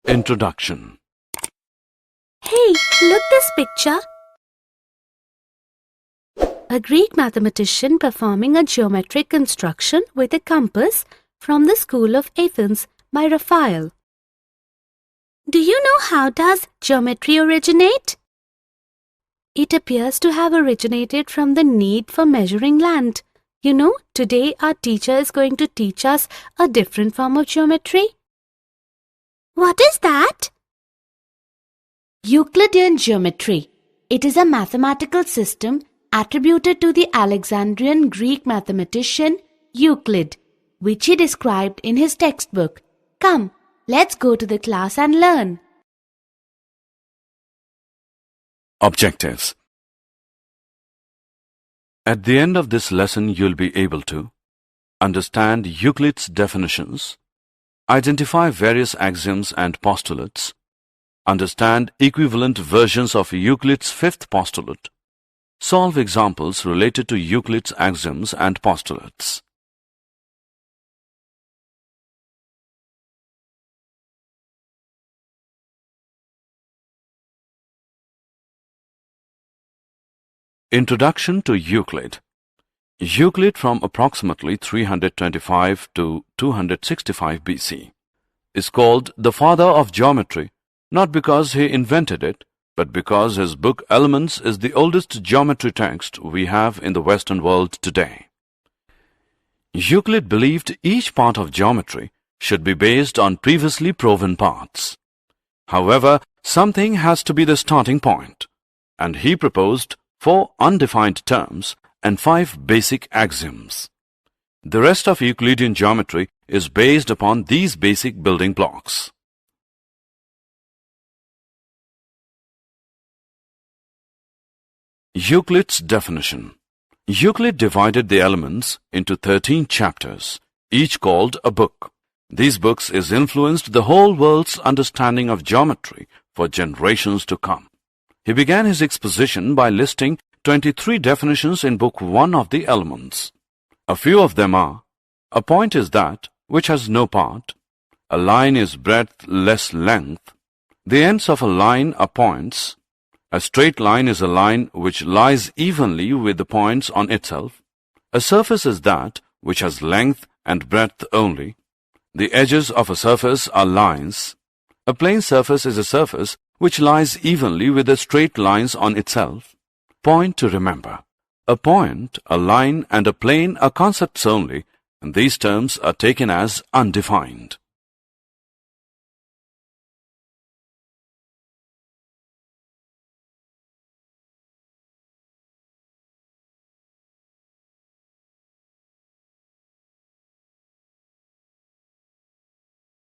Introduction. Hey, look this picture. A Greek mathematician performing a geometric construction with a compass from the School of Athens by Raphael. Do you know how does geometry originate? It appears to have originated from the need for measuring land. You know, today our teacher is going to teach us a different form of geometry. What is that? Euclidean geometry. It is a mathematical system attributed to the Alexandrian Greek mathematician Euclid, which he described in his textbook. Come, let's go to the class and learn. Objectives. At the end of this lesson, you'll be able to understand Euclid's definitions, identify various axioms and postulates, understand equivalent versions of Euclid's fifth postulate, solve examples related to Euclid's axioms and postulates. Introduction to Euclid. Euclid from approximately 325 to 265 BC is called the father of geometry, not because he invented it, but because his book Elements is the oldest geometry text we have in the Western world today. Euclid believed each part of geometry should be based on previously proven parts. However, something has to be the starting point, and he proposed 4 undefined terms and 5 basic axioms. The rest of Euclidean geometry is based upon these basic building blocks. Euclid's definition. Euclid divided the elements into 13 chapters, each called a book. These books is influenced the whole world's understanding of geometry for generations to come. He began his exposition by listing 23 definitions in Book 1 of the Elements. A few of them are: a point is that which has no part, a line is breadth less length, the ends of a line are points, a straight line is a line which lies evenly with the points on itself, a surface is that which has length and breadth only, the edges of a surface are lines, a plane surface is a surface which lies evenly with the straight lines on itself. Point to remember. A point, a line, and a plane are concepts only, and these terms are taken as undefined.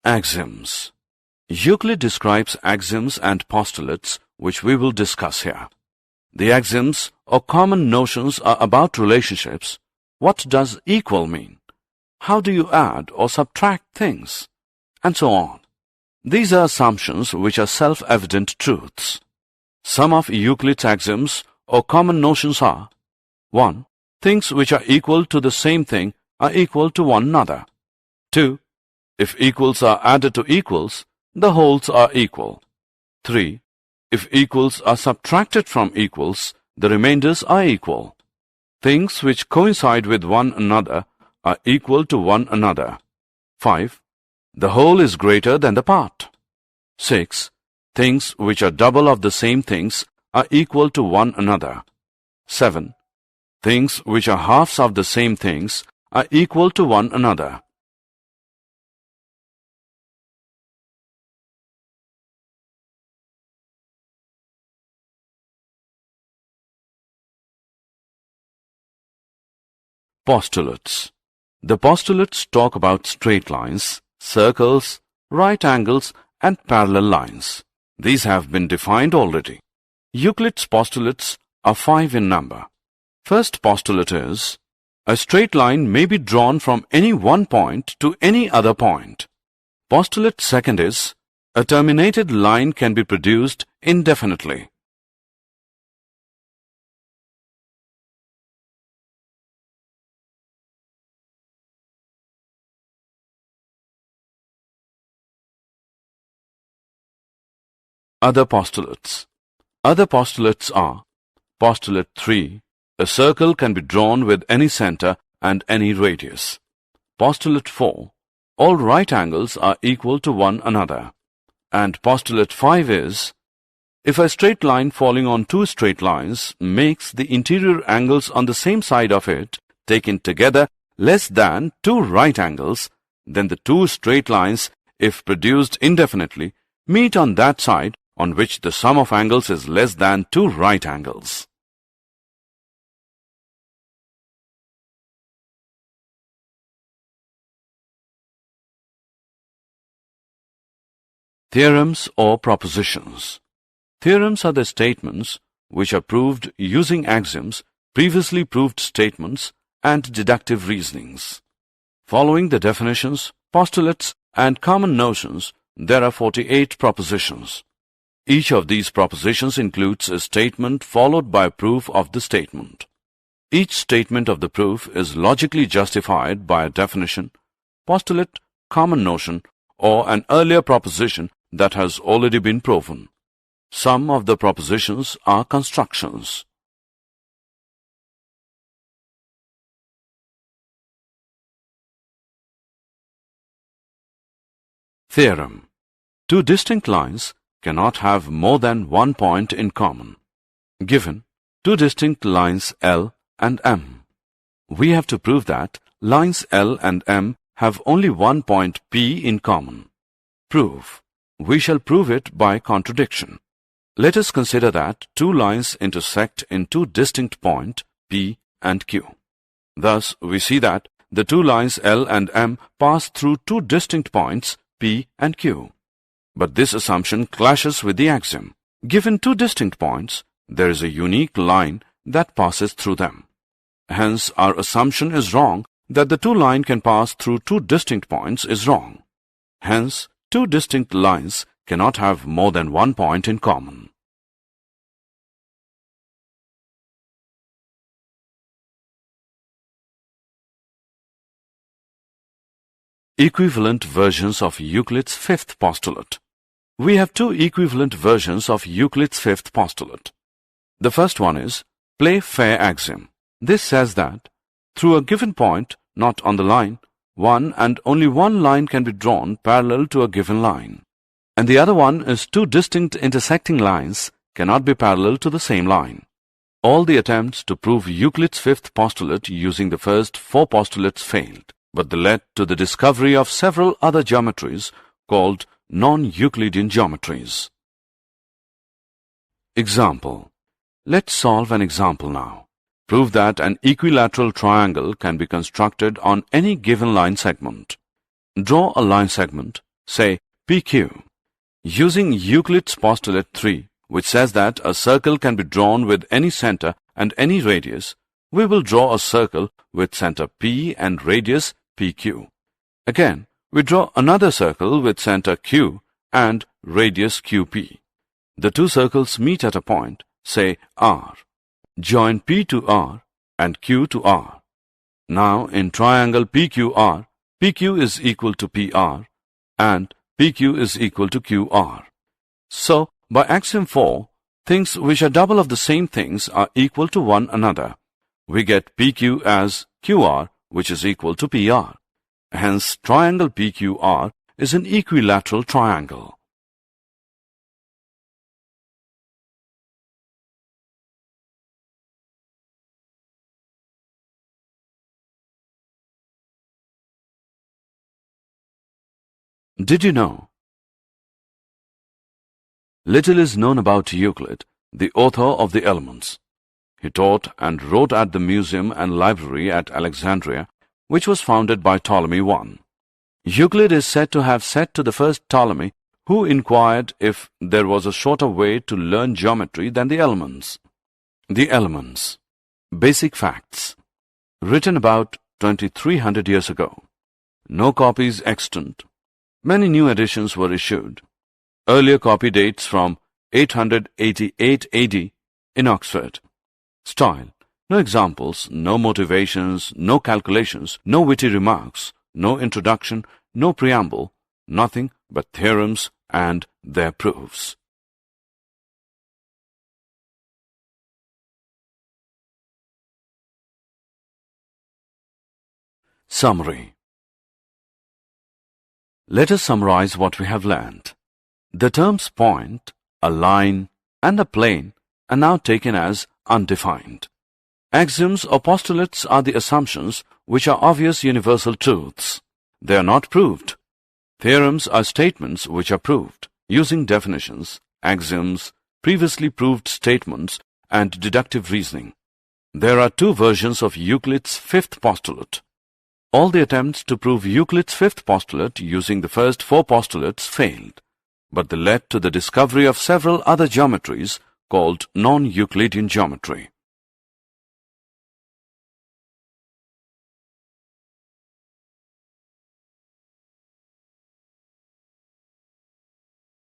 Axioms. Euclid describes axioms and postulates, which we will discuss here. The axioms or common notions are about relationships. What does equal mean? How do you add or subtract things? And so on. These are assumptions which are self-evident truths. Some of Euclid's axioms or common notions are: 1. Things which are equal to the same thing are equal to one another. 2. If equals are added to equals, the wholes are equal. 3. If equals are subtracted from equals, the remainders are equal. Things which coincide with one another are equal to one another. 5. The whole is greater than the part. 6. Things which are double of the same things are equal to one another. 7. Things which are halves of the same things are equal to one another. Postulates. The postulates talk about straight lines, circles, right angles, and parallel lines. These have been defined already. Euclid's postulates are 5 in number. First postulate is: a straight line may be drawn from any one point to any other point. Postulate second is: a terminated line can be produced indefinitely. Other postulates. Other postulates are: Postulate 3. A circle can be drawn with any center and any radius. Postulate 4. All right angles are equal to one another. And Postulate 5 is: if a straight line falling on two straight lines makes the interior angles on the same side of it, taken together, less than two right angles, then the two straight lines, if produced indefinitely, meet on that side on which the sum of angles is less than two right angles. Theorems or propositions. Theorems are the statements which are proved using axioms, previously proved statements, and deductive reasonings. Following the definitions, postulates, and common notions, there are 48 propositions. Each of these propositions includes a statement followed by a proof of the statement. Each statement of the proof is logically justified by a definition, postulate, common notion, or an earlier proposition that has already been proven. Some of the propositions are constructions. Theorem. Two distinct lines cannot have more than one point in common. Given two distinct lines L and M, we have to prove that lines L and M have only one point P in common. Proof. We shall prove it by contradiction. Let us consider that two lines intersect in two distinct points P and Q. Thus, we see that the two lines L and M pass through two distinct points P and Q. But this assumption clashes with the axiom. Given two distinct points, there is a unique line that passes through them. Hence, our assumption is wrong that the two lines can pass through two distinct points is wrong. Hence, two distinct lines cannot have more than one point in common. Equivalent versions of Euclid's fifth postulate. We have two equivalent versions of Euclid's fifth postulate. The first one is play fair axiom. This says that through a given point, not on the line, one and only one line can be drawn parallel to a given line. And the other one is two distinct intersecting lines cannot be parallel to the same line. All the attempts to prove Euclid's fifth postulate using the first four postulates failed, but they led to the discovery of several other geometries called non-Euclidean geometries. Example. Let's solve an example now. Prove that an equilateral triangle can be constructed on any given line segment. Draw a line segment, say PQ. Using Euclid's postulate 3, which says that a circle can be drawn with any center and any radius, we will draw a circle with center P and radius PQ. Again, we draw another circle with center Q and radius QP. The two circles meet at a point, say R. Join P to R and Q to R. Now in triangle PQR, PQ is equal to PR and PQ is equal to QR. So, by axiom 4, things which are double of the same things are equal to one another. We get PQ as QR, which is equal to PR. Hence, triangle PQR is an equilateral triangle. Did you know? Little is known about Euclid, the author of the Elements. He taught and wrote at the museum and library at Alexandria, which was founded by Ptolemy I. Euclid is said to have said to the first Ptolemy, who inquired if there was a shorter way to learn geometry than the Elements. The Elements. Basic facts. Written about 2300 years ago. No copies extant. Many new editions were issued. Earlier copy dates from 888 AD in Oxford. Style. No examples, no motivations, no calculations, no witty remarks, no introduction, no preamble, nothing but theorems and their proofs. Summary. Let us summarize what we have learned. The terms point, a line, and a plane are now taken as undefined. Axioms or postulates are the assumptions which are obvious universal truths. They are not proved. Theorems are statements which are proved using definitions, axioms, previously proved statements, and deductive reasoning. There are two versions of Euclid's fifth postulate. All the attempts to prove Euclid's fifth postulate using the first four postulates failed, but they led to the discovery of several other geometries called non-Euclidean geometry.